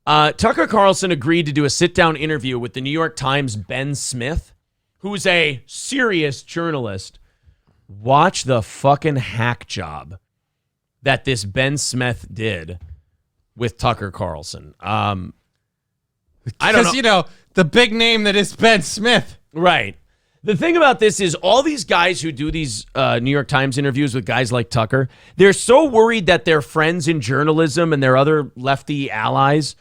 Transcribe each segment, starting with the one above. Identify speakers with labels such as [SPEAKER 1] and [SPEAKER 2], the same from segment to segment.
[SPEAKER 1] Tucker Carlson agreed to do a sit-down interview with the New York Times' Ben Smith, who's a serious journalist. Watch the fucking hack job that this Ben Smith did with Tucker Carlson. I don't know.
[SPEAKER 2] Because, you know, the big name that is Ben Smith.
[SPEAKER 1] Right. The thing about this is all these guys who do these New York Times interviews with guys like Tucker, they're so worried that their friends in journalism and their other lefty allies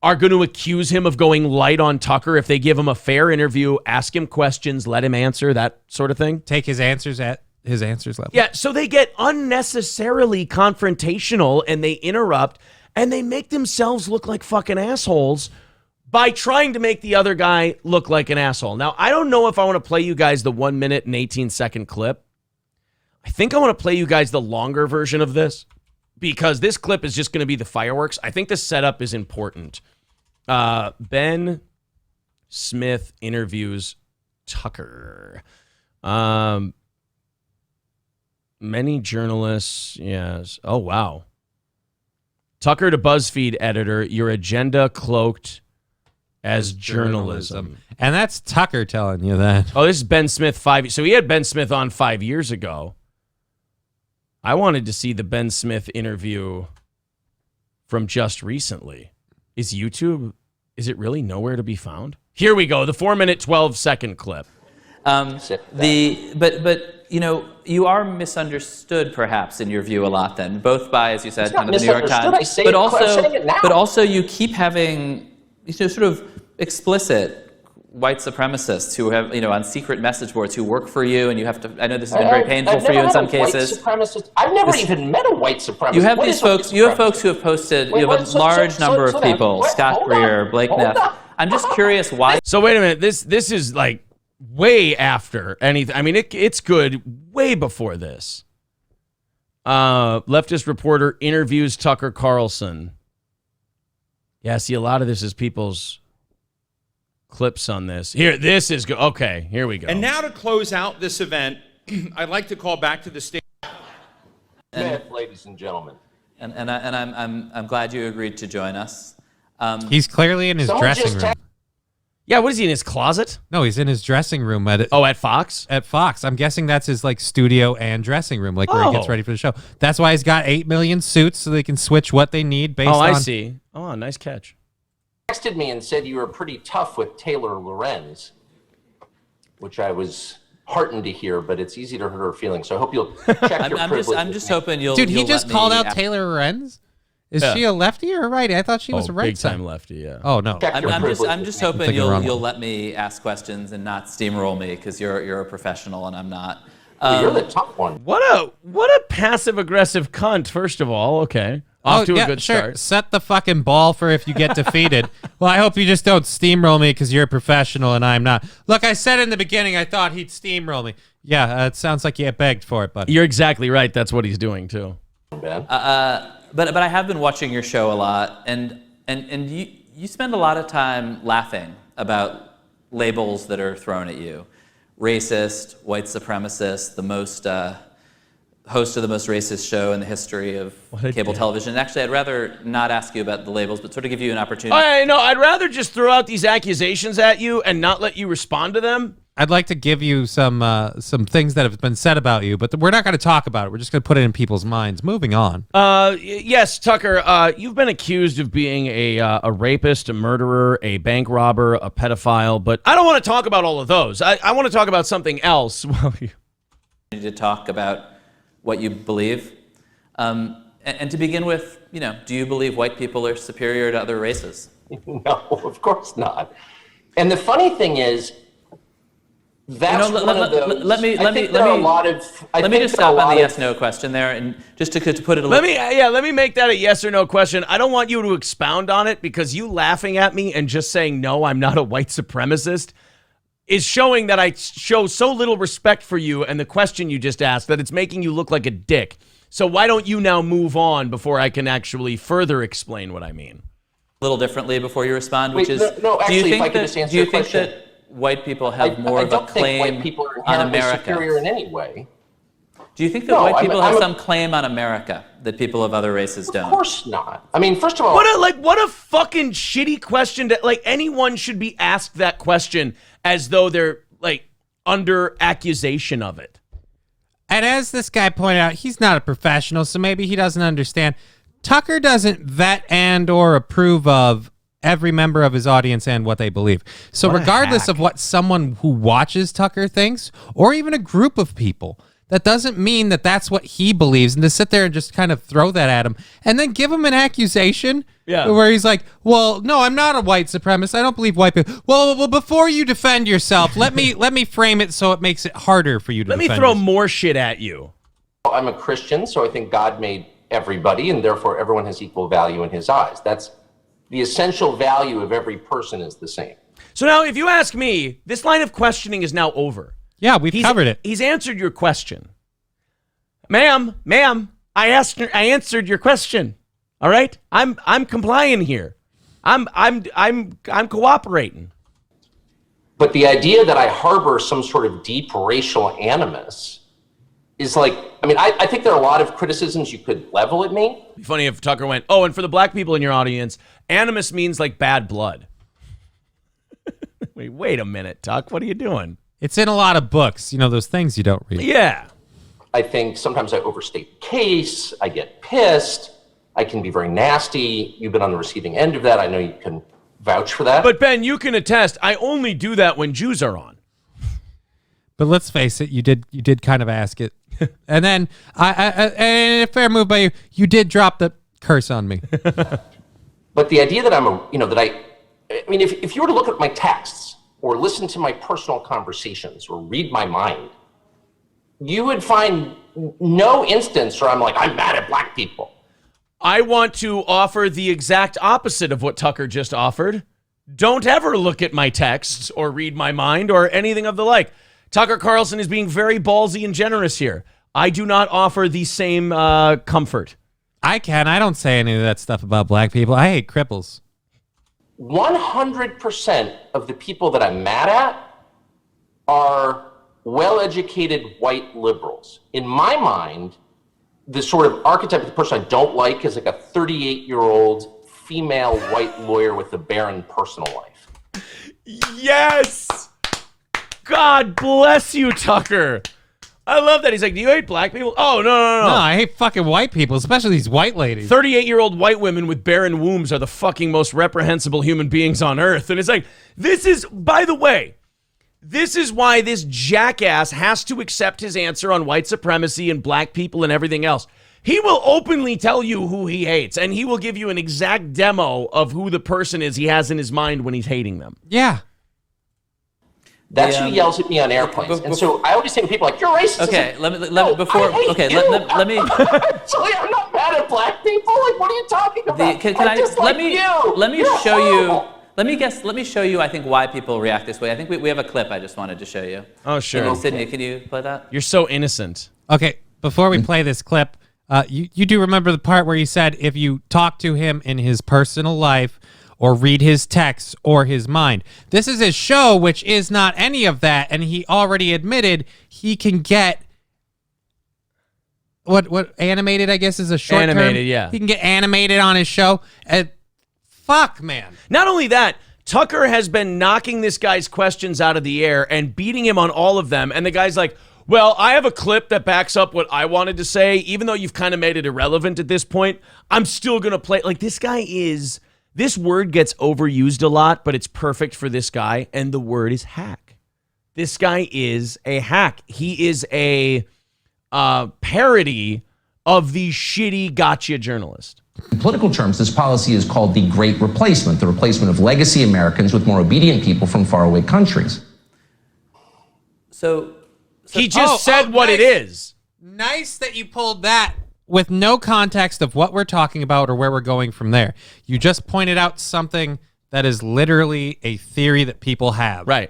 [SPEAKER 1] are going to accuse him of going light on Tucker if they give him a fair interview, ask him questions, let him answer, that sort of thing.
[SPEAKER 2] Take his answers at his answers level.
[SPEAKER 1] Yeah, so they get unnecessarily confrontational and they interrupt and they make themselves look like fucking assholes by trying to make the other guy look like an asshole. Now, I don't know if I want to play you guys the 1 minute and 18-second clip. I think I want to play you guys the longer version of this because this clip is just going to be the fireworks. I think the setup is important. Ben Smith interviews Tucker. Many journalists, yes. Oh, wow. Tucker to BuzzFeed editor, your agenda cloaked as journalism.
[SPEAKER 2] And that's Tucker telling you that.
[SPEAKER 1] Oh, this is Ben Smith 5. So he had Ben Smith on 5 years ago. I wanted to see the Ben Smith interview from just recently. Is YouTube, is it really nowhere to be found? Here we go, the 4 minute, 12-second clip.
[SPEAKER 3] But you know, you are misunderstood perhaps in your view a lot then, both by, as you said, kind of the New York Times, but also you keep having, you know, sort of explicit white supremacists who have, you know, on secret message boards who work for you, and you have to, I know this has been very painful for you in some cases.
[SPEAKER 4] I've never even met a white supremacist.
[SPEAKER 3] You have these folks, you have folks who have posted, you have a large number of people, Scott Greer, Blake Neff. I'm just curious why.
[SPEAKER 1] So wait a minute, this is like way after anything. I mean, it's good way before this. Leftist reporter interviews Tucker Carlson. Yeah, see, a lot of this is people's clips on this. Here, this is good. Okay, here we go.
[SPEAKER 5] And now to close out this event, I'd like to call back to the stage.
[SPEAKER 4] Ladies and gentlemen.
[SPEAKER 3] And I'm glad you agreed to join us.
[SPEAKER 2] He's clearly in his dressing room.
[SPEAKER 1] Yeah, what is he, in his closet?
[SPEAKER 2] No, he's in his dressing room at
[SPEAKER 1] Fox?
[SPEAKER 2] At Fox. I'm guessing that's his like studio and dressing room, like where he gets ready for the show. That's why he's got 8 million suits so they can switch what they need based on.
[SPEAKER 1] I see. Oh, nice catch.
[SPEAKER 4] Texted me and said you were pretty tough with Taylor Lorenz, which I was heartened to hear, but it's easy to hurt her feelings. So I hope you'll check your privilege.
[SPEAKER 3] I'm just hoping you'll.
[SPEAKER 2] Dude, he just called out
[SPEAKER 3] me
[SPEAKER 2] Taylor Lorenz. Is she a lefty or a righty? I thought she was a right
[SPEAKER 1] big time lefty. Yeah.
[SPEAKER 2] Oh no.
[SPEAKER 3] I'm just hoping you'll let me ask questions and not steamroll me because you're a professional and I'm not.
[SPEAKER 4] You're the tough one.
[SPEAKER 1] What a passive aggressive cunt. First of all, okay. Off to a good start.
[SPEAKER 2] Set the fucking ball for if you get defeated. Well, I hope you just don't steamroll me because you're a professional and I'm not. Look, I said in the beginning I thought he'd steamroll me. Yeah, it sounds like you begged for it, buddy.
[SPEAKER 1] You're exactly right. That's what he's doing too.
[SPEAKER 3] But I have been watching your show a lot, and you spend a lot of time laughing about labels that are thrown at you. Racist, white supremacist, the most host of the most racist show in the history of cable television. Actually, I'd rather not ask you about the labels, but sort of give you an opportunity.
[SPEAKER 1] No, I'd rather just throw out these accusations at you and not let you respond to them.
[SPEAKER 2] I'd like to give you some things that have been said about you, but we're not going to talk about it. We're just going to put it in people's minds. Moving on.
[SPEAKER 1] Yes, Tucker, you've been accused of being a rapist, a murderer, a bank robber, a pedophile, but I don't want to talk about all of those. I want to talk about something else.
[SPEAKER 3] To talk about what you believe. And to begin with, do you believe white people are superior to other races?
[SPEAKER 4] No, of course not. And the funny thing is, that's one of those.
[SPEAKER 3] Let me just stop on the yes/no question there, and just to put it.
[SPEAKER 1] Let me make that a yes or no question. I don't want you to expound on it because you laughing at me and just saying no, I'm not a white supremacist, is showing that I show so little respect for you and the question you just asked that it's making you look like a dick. So why don't you now move on before I can actually further explain what I mean?
[SPEAKER 3] A little differently before you respond,
[SPEAKER 4] which is, actually, if I could just answer your question.
[SPEAKER 3] That white people have more of a claim
[SPEAKER 4] I don't think white people are
[SPEAKER 3] on America?
[SPEAKER 4] Superior in any way.
[SPEAKER 3] Do you think that white people have some claim on America that people of other races don't?
[SPEAKER 4] Of course not. I mean, first of all,
[SPEAKER 1] what a fucking shitty question to, like, anyone should be asked that question as though they're like under accusation of it.
[SPEAKER 2] And as this guy pointed out, he's not a professional, so maybe he doesn't understand. Tucker doesn't vet and or approve of every member of his audience and what they believe. So regardless of what someone who watches Tucker thinks, or even a group of people, that doesn't mean that that's what he believes. And to sit there and just kind of throw that at him and then give him an accusation where he's like, well, no, I'm not a white supremacist. I don't believe white people. Well, before you defend yourself, let me frame it so it makes it harder for you to defend
[SPEAKER 1] throw
[SPEAKER 2] yourself.
[SPEAKER 1] more shit at you.
[SPEAKER 4] I'm a Christian, so I think God made everybody, and therefore everyone has equal value in his eyes. That's the essential value of every person is the same.
[SPEAKER 1] So now, if you ask me, this line of questioning is now over.
[SPEAKER 2] Yeah, we've covered it.
[SPEAKER 1] He's answered your question. Ma'am, I answered your question. All right? I'm complying here. I'm cooperating.
[SPEAKER 4] But the idea that I harbor some sort of deep racial animus is like, I mean, I think there are a lot of criticisms you could level at me.
[SPEAKER 1] It'd be funny if Tucker went, oh, and for the black people in your audience, animus means like bad blood. Wait a minute, Tuck. What are you doing?
[SPEAKER 2] It's in a lot of books, those things you don't read.
[SPEAKER 1] Yeah.
[SPEAKER 4] I think sometimes I overstate the case. I get pissed. I can be very nasty. You've been on the receiving end of that. I know you can vouch for that.
[SPEAKER 1] But Ben, you can attest, I only do that when Jews are on.
[SPEAKER 2] But let's face it, you did kind of ask it. And then, and a fair move by you, you did drop the curse on me.
[SPEAKER 4] But the idea that I mean, if you were to look at my texts or listen to my personal conversations or read my mind, you would find no instance where I'm like, I'm mad at black people.
[SPEAKER 1] I want to offer the exact opposite of what Tucker just offered. Don't ever look at my texts or read my mind or anything of the like. Tucker Carlson is being very ballsy and generous here. I do not offer the same comfort.
[SPEAKER 2] I don't say any of that stuff about black people. I hate cripples.
[SPEAKER 4] 100% of the people that I'm mad at are well-educated white liberals. In my mind, the sort of archetype of the person I don't like is like a 38-year-old female white lawyer with a barren personal life.
[SPEAKER 1] Yes! God bless you, Tucker. I love that. He's like, do you hate black people? Oh, no.
[SPEAKER 2] No, I hate fucking white people, especially these white ladies.
[SPEAKER 1] 38-year-old white women with barren wombs are the fucking most reprehensible human beings on earth. And it's like, this is, by the way, this is why this jackass has to accept his answer on white supremacy and black people and everything else. He will openly tell you who he hates, and he will give you an exact demo of who the person is he has in his mind when he's hating them.
[SPEAKER 2] Yeah.
[SPEAKER 4] That's who yells at me on airplanes. And so I always say to people like, you're racist.
[SPEAKER 3] Okay, let me
[SPEAKER 4] Actually, I'm not mad at black people. Like, what are you talking about?
[SPEAKER 3] Let me show you I think why people react this way. I think we have a clip I just wanted to show you.
[SPEAKER 1] Oh, sure.
[SPEAKER 3] Sydney, can you play that?
[SPEAKER 1] You're so innocent.
[SPEAKER 2] Okay, before we play this clip, you do remember the part where he said if you talk to him in his personal life or read his texts or his mind. This is his show, which is not any of that, and he already admitted he can get what animated, I guess, is a short
[SPEAKER 1] animated,
[SPEAKER 2] term.
[SPEAKER 1] yeah.
[SPEAKER 2] He can get animated on his show. Fuck, man.
[SPEAKER 1] Not only that, Tucker has been knocking this guy's questions out of the air and beating him on all of them, and the guy's like, well, I have a clip that backs up what I wanted to say. Even though you've kind of made it irrelevant at this point, I'm still going to play. Like, this guy is... This word gets overused a lot, but it's perfect for this guy, and the word is hack. This guy is a hack. He is a parody of the shitty Gotchya journalist.
[SPEAKER 6] In political terms, this policy is called the Great Replacement, the replacement of legacy Americans with more obedient people from faraway countries.
[SPEAKER 3] So
[SPEAKER 1] he just said what
[SPEAKER 2] nice.
[SPEAKER 1] it is.
[SPEAKER 2] Nice that you pulled that with no context of what we're talking about or where we're going from there. You just pointed out something that is literally a theory that people have.
[SPEAKER 1] Right.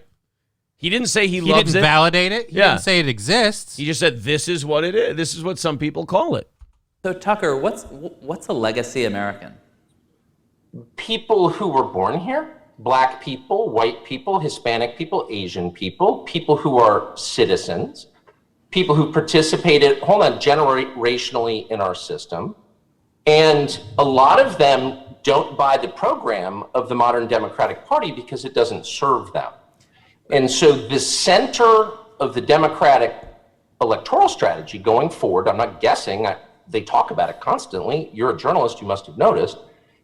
[SPEAKER 1] He didn't say he loves
[SPEAKER 2] He
[SPEAKER 1] it.
[SPEAKER 2] didn't validate it. He
[SPEAKER 1] Yeah.
[SPEAKER 2] didn't say it exists.
[SPEAKER 1] He just said, this is what it is. This is what some people call it.
[SPEAKER 3] So Tucker, what's a legacy American?
[SPEAKER 4] People who were born here, black people, white people, Hispanic people, Asian people, people who are citizens. people who participated, generationally in our system. And a lot of them don't buy the program of the modern Democratic Party because it doesn't serve them. And so the center of the Democratic electoral strategy going forward, I'm not guessing, they talk about it constantly, you're a journalist, you must have noticed,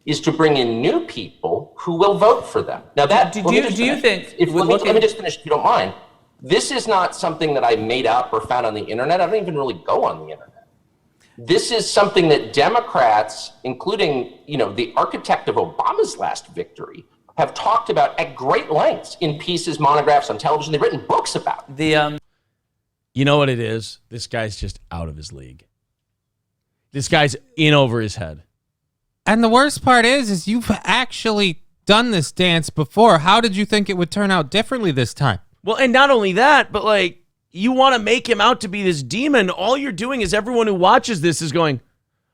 [SPEAKER 4] is to bring in new people who will vote for them. Now that,
[SPEAKER 3] do you think,
[SPEAKER 4] let me just finish if you don't mind. This is not something that I made up or found on the internet. I don't even really go on the internet. This is something that Democrats, including, the architect of Obama's last victory, have talked about at great lengths in pieces, monographs, on television. They've written books about it.
[SPEAKER 1] You know what it is? This guy's just out of his league. This guy's in over his head.
[SPEAKER 2] And the worst part is you've actually done this dance before. How did you think it would turn out differently this time?
[SPEAKER 1] Well, and not only that, but like, you want to make him out to be this demon. All you're doing is everyone who watches this is going,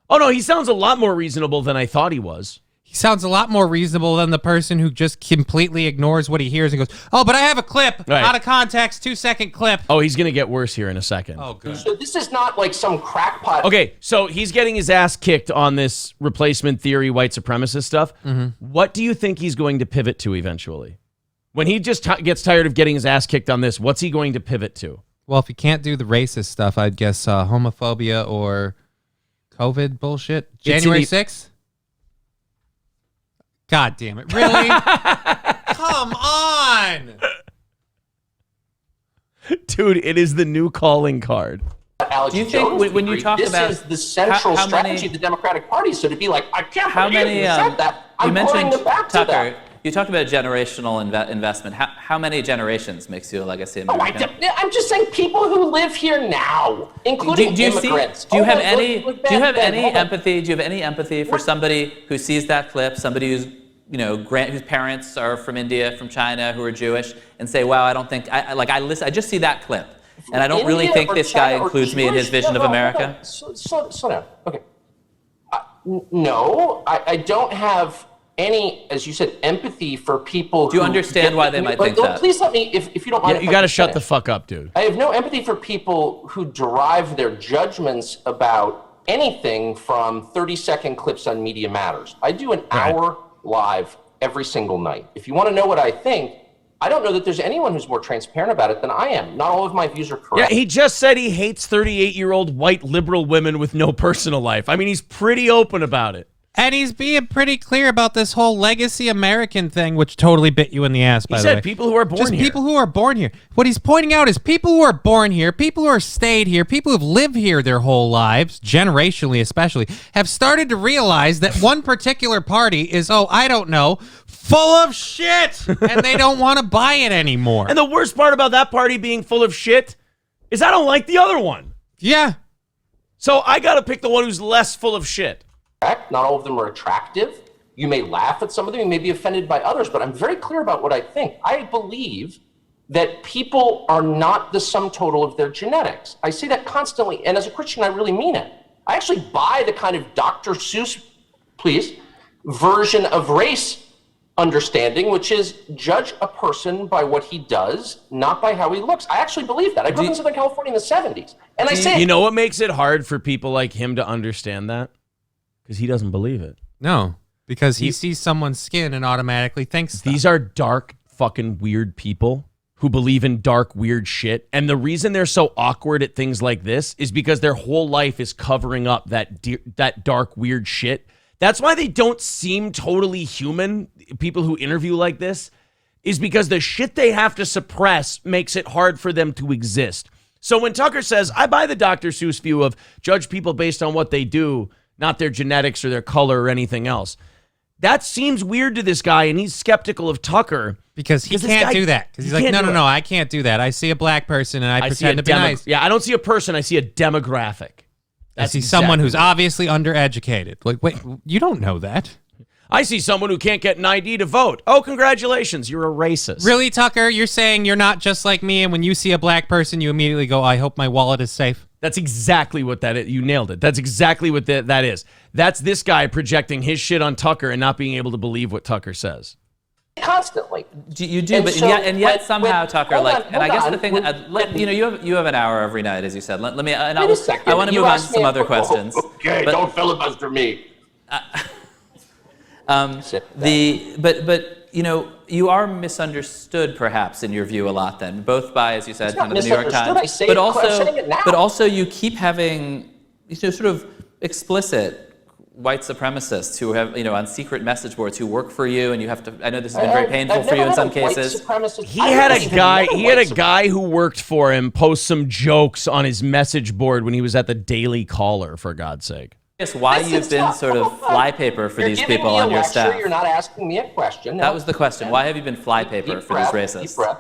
[SPEAKER 1] oh no, he sounds a lot more reasonable than I thought he was.
[SPEAKER 2] He sounds a lot more reasonable than the person who just completely ignores what he hears and goes, oh, but I have a clip,
[SPEAKER 1] right,
[SPEAKER 2] out of context, 2-second clip.
[SPEAKER 1] Oh, he's going to get worse here in a second.
[SPEAKER 2] Oh, good.
[SPEAKER 4] So this is not like some crackpot.
[SPEAKER 1] Okay, so he's getting his ass kicked on this replacement theory, white supremacist stuff. Mm-hmm. What do you think he's going to pivot to eventually? When he just gets tired of getting his ass kicked on this, what's he going to pivot to?
[SPEAKER 2] Well, if he can't do the racist stuff, I'd guess homophobia or COVID bullshit. January 6th? God damn it. Really? Come on!
[SPEAKER 1] Dude, it is the new calling card.
[SPEAKER 4] Alex
[SPEAKER 3] Do you
[SPEAKER 4] Jones
[SPEAKER 3] think when you talk
[SPEAKER 4] this
[SPEAKER 3] about
[SPEAKER 4] is the central
[SPEAKER 3] how
[SPEAKER 4] strategy
[SPEAKER 3] many,
[SPEAKER 4] of the Democratic Party? So to be like, I can't
[SPEAKER 3] how
[SPEAKER 4] believe
[SPEAKER 3] many?
[SPEAKER 4] you said that.
[SPEAKER 3] You
[SPEAKER 4] I'm pulling
[SPEAKER 3] mentioned
[SPEAKER 4] it back to
[SPEAKER 3] Tucker.
[SPEAKER 4] that.
[SPEAKER 3] You talked about generational investment. How many generations makes you a legacy
[SPEAKER 4] Oh,
[SPEAKER 3] American?
[SPEAKER 4] I'm just saying people who live here now, including immigrants.
[SPEAKER 3] Do you have
[SPEAKER 4] look,
[SPEAKER 3] any?
[SPEAKER 4] look,
[SPEAKER 3] Do you have
[SPEAKER 4] Ben,
[SPEAKER 3] any
[SPEAKER 4] hold on.
[SPEAKER 3] empathy? Do you have any empathy for somebody who sees that clip? Somebody who's whose parents are from India, from China, who are Jewish, and say, "Wow, I don't think I just see that clip, and I don't really
[SPEAKER 4] India
[SPEAKER 3] think
[SPEAKER 4] or
[SPEAKER 3] this guy
[SPEAKER 4] China or
[SPEAKER 3] includes me in his
[SPEAKER 4] Jewish?
[SPEAKER 3] vision
[SPEAKER 4] No,
[SPEAKER 3] of
[SPEAKER 4] hold on.
[SPEAKER 3] America."
[SPEAKER 4] Slow down. Okay. No, I don't have any, as you said, empathy for people.
[SPEAKER 3] Do you understand why they might think that?
[SPEAKER 4] Please let me, if you don't mind.
[SPEAKER 1] You got to shut the fuck up, dude.
[SPEAKER 4] I have no empathy for people who derive their judgments about anything from 30-second clips on Media Matters. I do an hour live every single night. If you want to know what I think, I don't know that there's anyone who's more transparent about it than I am. Not all of my views are correct.
[SPEAKER 1] Yeah, he just said he hates 38-year-old white liberal women with no personal life. I mean, he's pretty open about it.
[SPEAKER 2] And he's being pretty clear about this whole legacy American thing, which totally bit you in the ass, by
[SPEAKER 1] He
[SPEAKER 2] the way.
[SPEAKER 1] said people who are born
[SPEAKER 2] Just
[SPEAKER 1] here.
[SPEAKER 2] people who are born here. What he's pointing out is people who are born here, people who are stayed here, people who have lived here their whole lives, generationally especially, have started to realize that one particular party is, I don't know, full of shit, and they don't want to buy it anymore.
[SPEAKER 1] And the worst part about that party being full of shit is I don't like the other one.
[SPEAKER 2] Yeah.
[SPEAKER 1] So I got to pick the one who's less full of shit.
[SPEAKER 4] Not all of them are attractive. You may laugh at some of them, you may be offended by others, but I'm very clear about what I think. I believe that people are not the sum total of their genetics. I say that constantly, and as a Christian, I really mean it. I actually buy the kind of Dr. Seuss, please, version of race understanding, which is judge a person by what he does, not by how he looks. I actually believe that. I grew up in Southern California in the 70s, and I say,
[SPEAKER 1] You know what makes it hard for people like him to understand that? Because he doesn't believe it.
[SPEAKER 2] No, because he sees someone's skin and automatically thinks
[SPEAKER 1] These are dark, fucking weird people who believe in dark, weird shit. And the reason they're so awkward at things like this is because their whole life is covering up that dark, weird shit. That's why they don't seem totally human, people who interview like this, is because the shit they have to suppress makes it hard for them to exist. So when Tucker says, I buy the Dr. Seuss view of judge people based on what they do, not their genetics or their color or anything else. That seems weird to this guy, and he's skeptical of Tucker.
[SPEAKER 2] because he can't do that. Because he's like, no, I can't do that. I see a black person and I pretend to be nice.
[SPEAKER 1] Yeah, I don't see a person. I see a demographic.
[SPEAKER 2] I see someone who's obviously undereducated. Like, wait, you don't know that.
[SPEAKER 1] I see someone who can't get an ID to vote. Oh, congratulations, you're a racist.
[SPEAKER 2] Really, Tucker? You're saying you're not just like me, and when you see a black person, you immediately go, I hope my wallet is safe?
[SPEAKER 1] That's exactly what that is. You nailed it. That's exactly what that is. That's this guy projecting his shit on Tucker and not being able to believe what Tucker says.
[SPEAKER 4] constantly.
[SPEAKER 3] You do,
[SPEAKER 4] And
[SPEAKER 3] but
[SPEAKER 4] so
[SPEAKER 3] and yet
[SPEAKER 4] when-
[SPEAKER 3] somehow, Tucker,
[SPEAKER 4] hold
[SPEAKER 3] like,
[SPEAKER 4] on,
[SPEAKER 3] and I
[SPEAKER 4] hold
[SPEAKER 3] guess
[SPEAKER 4] on.
[SPEAKER 3] the thing that you have an hour every night, as you said. Let me, and
[SPEAKER 4] Wait a second.
[SPEAKER 3] I want to
[SPEAKER 4] You
[SPEAKER 3] move on to
[SPEAKER 4] asked me
[SPEAKER 3] some
[SPEAKER 4] a-
[SPEAKER 3] other questions.
[SPEAKER 4] Okay,
[SPEAKER 3] But-
[SPEAKER 4] don't filibuster me.
[SPEAKER 3] But you are misunderstood perhaps in your view a lot then, both by, as you said,
[SPEAKER 4] It's
[SPEAKER 3] kind
[SPEAKER 4] not
[SPEAKER 3] of the New York
[SPEAKER 4] misunderstood.
[SPEAKER 3] Times,
[SPEAKER 4] I say
[SPEAKER 3] but
[SPEAKER 4] it- I'm saying it now.
[SPEAKER 3] also you keep having sort of explicit white supremacists who have, on secret message boards who work for you, and you have to, I know this has been very painful
[SPEAKER 4] I've
[SPEAKER 3] for you
[SPEAKER 4] never
[SPEAKER 3] in
[SPEAKER 4] had
[SPEAKER 3] some
[SPEAKER 4] a white
[SPEAKER 3] cases.
[SPEAKER 4] supremacist-
[SPEAKER 1] He
[SPEAKER 4] I
[SPEAKER 1] had
[SPEAKER 4] don't
[SPEAKER 1] a
[SPEAKER 4] even
[SPEAKER 1] guy.
[SPEAKER 4] know
[SPEAKER 1] He had a
[SPEAKER 4] white
[SPEAKER 1] guy who worked for him post some jokes on his message board when he was at the Daily Caller. For God's sake.
[SPEAKER 3] Yes, why you've been sort of flypaper for
[SPEAKER 4] You're
[SPEAKER 3] these
[SPEAKER 4] giving
[SPEAKER 3] people
[SPEAKER 4] me a
[SPEAKER 3] on your
[SPEAKER 4] lecture,
[SPEAKER 3] staff.
[SPEAKER 4] You're not asking me a question.
[SPEAKER 3] That was the question. Why have you been flypaper
[SPEAKER 4] Deep
[SPEAKER 3] for these
[SPEAKER 4] breath, deep
[SPEAKER 3] racists?
[SPEAKER 4] breath.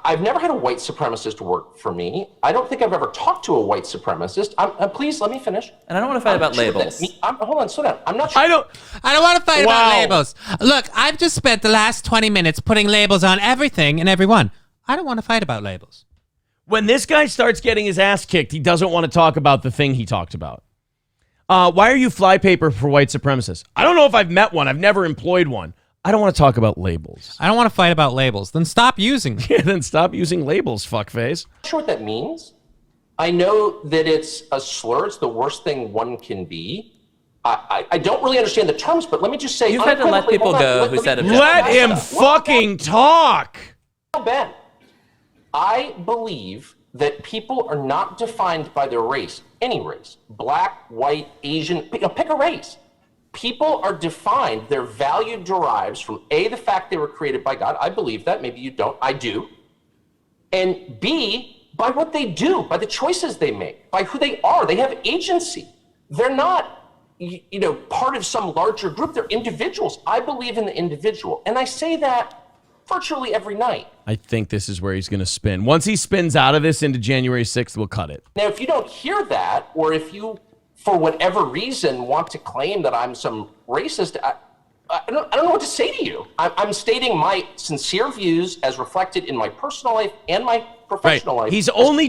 [SPEAKER 4] I've never had a white supremacist work for me. I don't think I've ever talked to a white supremacist. Please let me finish.
[SPEAKER 3] And I don't want to fight about labels.
[SPEAKER 4] Hold on, slow down. I'm not sure.
[SPEAKER 1] I don't
[SPEAKER 2] want to fight about
[SPEAKER 1] Wow.
[SPEAKER 2] labels. Look, I've just spent the last 20 minutes putting labels on everything and everyone. I don't want to fight about labels.
[SPEAKER 1] When this guy starts getting his ass kicked, he doesn't want to talk about the thing he talked about. Why are you flypaper for white supremacists? I don't know if I've met one. I've never employed one. I don't want to talk about labels.
[SPEAKER 2] I don't want to fight about labels. Then stop using them.
[SPEAKER 1] Yeah, then stop using labels, fuckface.
[SPEAKER 4] I'm not sure what that means. I know that it's a slur. It's the worst thing one can be. I don't really understand the terms, but let me just say,
[SPEAKER 3] You've had to let people go who said objections.
[SPEAKER 1] Let him fucking talk.
[SPEAKER 4] Ben, I believe that people are not defined by their race, any race, black, white, Asian, pick a race. People are defined, their value derives from A, the fact they were created by God. I believe that. Maybe you don't. I do. And B, by what they do, by the choices they make, by who they are. They have agency. They're not, part of some larger group. They're individuals. I believe in the individual. And I say that virtually every night.
[SPEAKER 1] I think this is where he's going to spin. Once he spins out of this into January 6th, we'll cut it.
[SPEAKER 4] Now, if you don't hear that, or if you, for whatever reason, want to claim that I'm some racist, I don't know what to say to you. I'm stating my sincere views as reflected in my personal life and my professional life.
[SPEAKER 1] He's only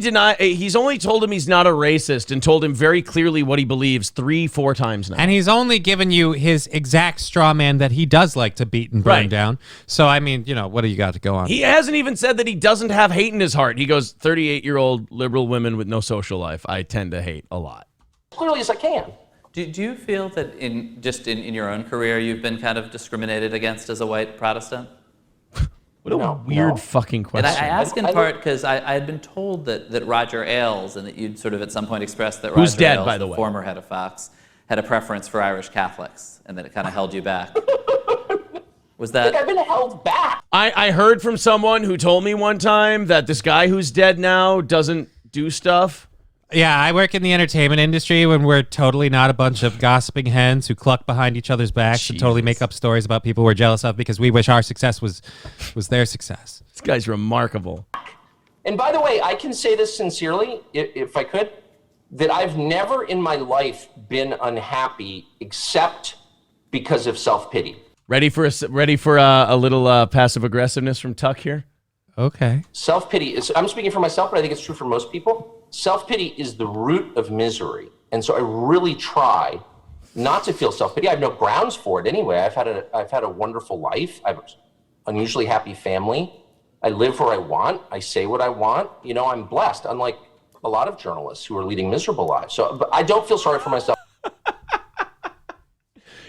[SPEAKER 1] told him he's not a racist and told him very clearly what he believes 3-4 times now.
[SPEAKER 2] And he's only given you his exact straw man that he does like to beat and burn
[SPEAKER 1] Right.
[SPEAKER 2] down. So, I mean, what do you got to go on?
[SPEAKER 1] He hasn't even said that he doesn't have hate in his heart. He goes, 38-year-old liberal women with no social life, I tend to hate a lot.
[SPEAKER 4] Clearly as I can.
[SPEAKER 3] Do you feel that in your own career you've been kind of discriminated against as a white Protestant?
[SPEAKER 1] What a weird fucking
[SPEAKER 3] And
[SPEAKER 1] question.
[SPEAKER 3] I ask in part because I had been told that Roger Ailes, and that you'd sort of at some point expressed that
[SPEAKER 1] Who's
[SPEAKER 3] Roger
[SPEAKER 1] dead,
[SPEAKER 3] Ailes,
[SPEAKER 1] by the way.
[SPEAKER 3] former head of Fox, had a preference for Irish Catholics, and that it kind of held you back. Was that?
[SPEAKER 4] I've been held back.
[SPEAKER 1] I heard from someone who told me one time that this guy who's dead now doesn't do stuff.
[SPEAKER 2] Yeah, I work in the entertainment industry when we're totally not a bunch of gossiping hens who cluck behind each other's backs and totally make up stories about people we're jealous of because we wish our success was their success.
[SPEAKER 1] This guy's remarkable.
[SPEAKER 4] And by the way, I can say this sincerely, if I could, that I've never in my life been unhappy except because of self-pity.
[SPEAKER 1] Ready for a little passive aggressiveness from Tuck here?
[SPEAKER 2] Okay.
[SPEAKER 4] Self-pity is, I'm speaking for myself, but I think it's true for most people. Self-pity is the root of misery. And so I really try not to feel self-pity. I have no grounds for it anyway. I've had a wonderful life. I have an unusually happy family. I live where I want. I say what I want. I'm blessed, unlike a lot of journalists who are leading miserable lives. So but I don't feel sorry for myself.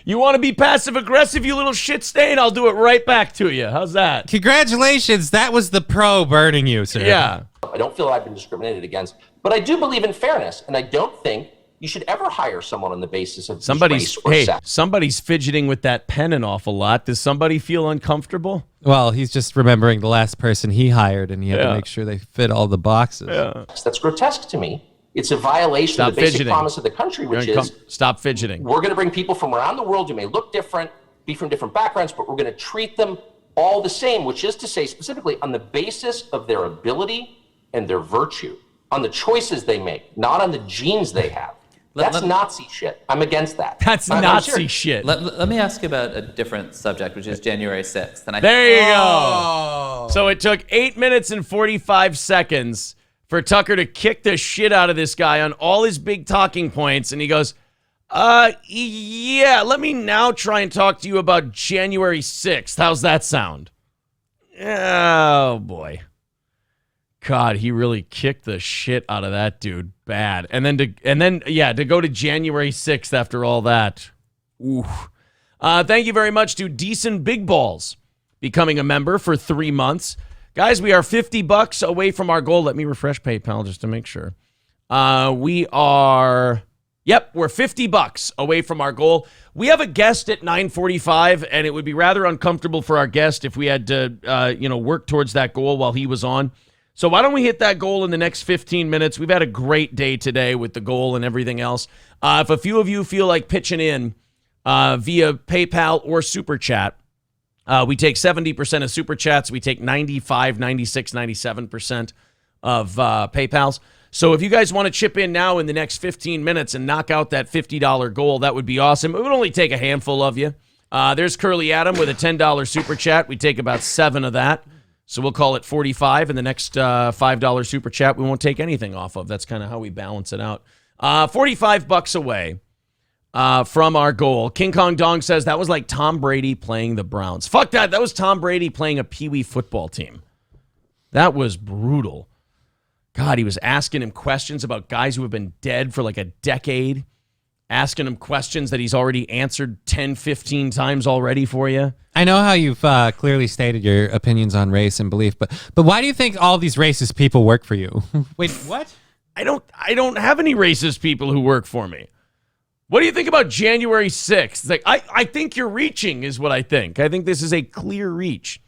[SPEAKER 1] You want to be passive aggressive, you little shit stain? I'll do it right back to you. How's that?
[SPEAKER 2] Congratulations. That was the pro burning you, sir.
[SPEAKER 1] Yeah.
[SPEAKER 4] I don't feel I've been discriminated against, but I do believe in fairness, and I don't think you should ever hire someone on the basis of race or sex.
[SPEAKER 1] Somebody's fidgeting with that pen an awful lot. Does somebody feel uncomfortable?
[SPEAKER 2] Well, he's just remembering the last person he hired, and he had to make sure they fit all the boxes.
[SPEAKER 1] Yeah.
[SPEAKER 4] That's grotesque to me. It's a violation of the basic promise of the country, which is
[SPEAKER 1] stop fidgeting.
[SPEAKER 4] We're going to bring people from around the world who may look different, be from different backgrounds, but we're going to treat them all the same, which is to say specifically on the basis of their ability and their virtue, on the choices they make, not on the genes they have. That's Nazi shit. I'm against that.
[SPEAKER 1] That's Nazi shit.
[SPEAKER 3] Let me ask you about a different subject, which is January 6th. And
[SPEAKER 1] there you go. So it took 8 minutes and 45 seconds for Tucker to kick the shit out of this guy on all his big talking points. And he goes, Yeah, let me now try and talk to you about January 6th. How's that sound? Oh, boy. God, he really kicked the shit out of that dude bad. And then to go to January 6th after all that. Ooh. Thank you very much to Decent Big Balls becoming a member for 3 months. Guys, we are $50 away from our goal. Let me refresh PayPal just to make sure. We're $50 away from our goal. We have a guest at 9:45, and it would be rather uncomfortable for our guest if we had to, work towards that goal while he was on. So why don't we hit that goal in the next 15 minutes? We've had a great day today with the goal and everything else. If a few of you feel like pitching in via PayPal or Super Chat, we take 70% of Super Chats. We take 95, 96, 97% of PayPals. So if you guys want to chip in now in the next 15 minutes and knock out that $50 goal, that would be awesome. It would only take a handful of you. There's Curly Adam with a $10 Super Chat. We take about 7 of that. So we'll call it 45, and the next $5 Super Chat we won't take anything off of. That's kind of how we balance it out. $45 away from our goal. King Kong Dong says that was like Tom Brady playing the Browns. Fuck that. That was Tom Brady playing a Pee-wee football team. That was brutal. God, he was asking him questions about guys who have been dead for like a decade, asking him questions that he's already answered 10, 15 times already for you.
[SPEAKER 2] I know how you've clearly stated your opinions on race and belief, but why do you think all these racist people work for you? Wait, what?
[SPEAKER 1] I don't have any racist people who work for me. What do you think about January 6th? Like, I think you're reaching is what I think. I think this is a clear reach.